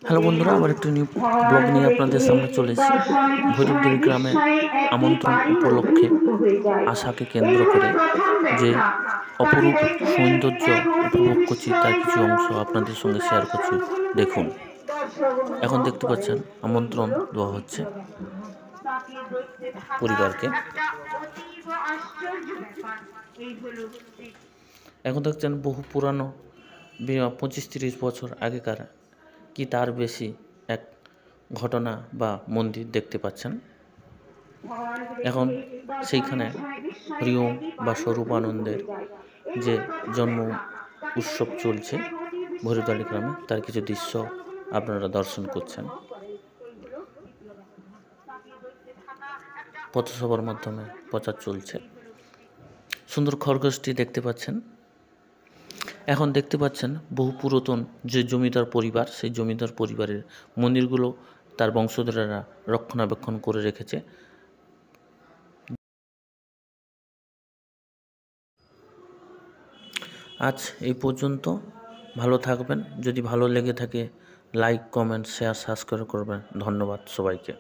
Hello বন্ধুরা, আবার একটি নিউ ব্লগ নিয়ে আপনাদের সামনে চলে এসেছি। ভৈরবদেবী গ্রামে আমন্ত্রণ উপলক্ষে আশাকে কেন্দ্র করে যে অপরূপ সৌন্দর্য উপভোগ করছি তার কিছু অংশ আপনাদের সঙ্গে শেয়ার করছি। দেখুন, এখন দেখতে পাচ্ছেন আমন্ত্রণ দেওয়া হচ্ছে পরিবারকে। এখন দেখছেন বহু পুরানো 25-30 বছর আগেকার কি তার বেশি এক ঘটনা বা মন্দির দেখতে পাচ্ছেন। এখন সেইখানে হরিওম বা স্বরূপানন্দের যে জন্ম উৎসব চলছে ভৈরবদেবী গ্রামে, তার কিছু দৃশ্য আপনারা দর্শন করছেন। পথসভার মাধ্যমে প্রচার চলছে। সুন্দর খরগোশটি দেখতে পাচ্ছেন। এখন দেখতে পাচ্ছেন বহু পুরাতন যে জমিদার পরিবার, সেই জমিদার পরিবারের মন্দিরগুলো তার বংশধরেরা রক্ষণাবেক্ষণ করে রেখেছে। আজ এই পর্যন্ত। ভালো থাকবেন। যদি ভালো লেগে থাকে লাইক, কমেন্ট, শেয়ার, সাবস্ক্রাইব করবেন। ধন্যবাদ সবাইকে।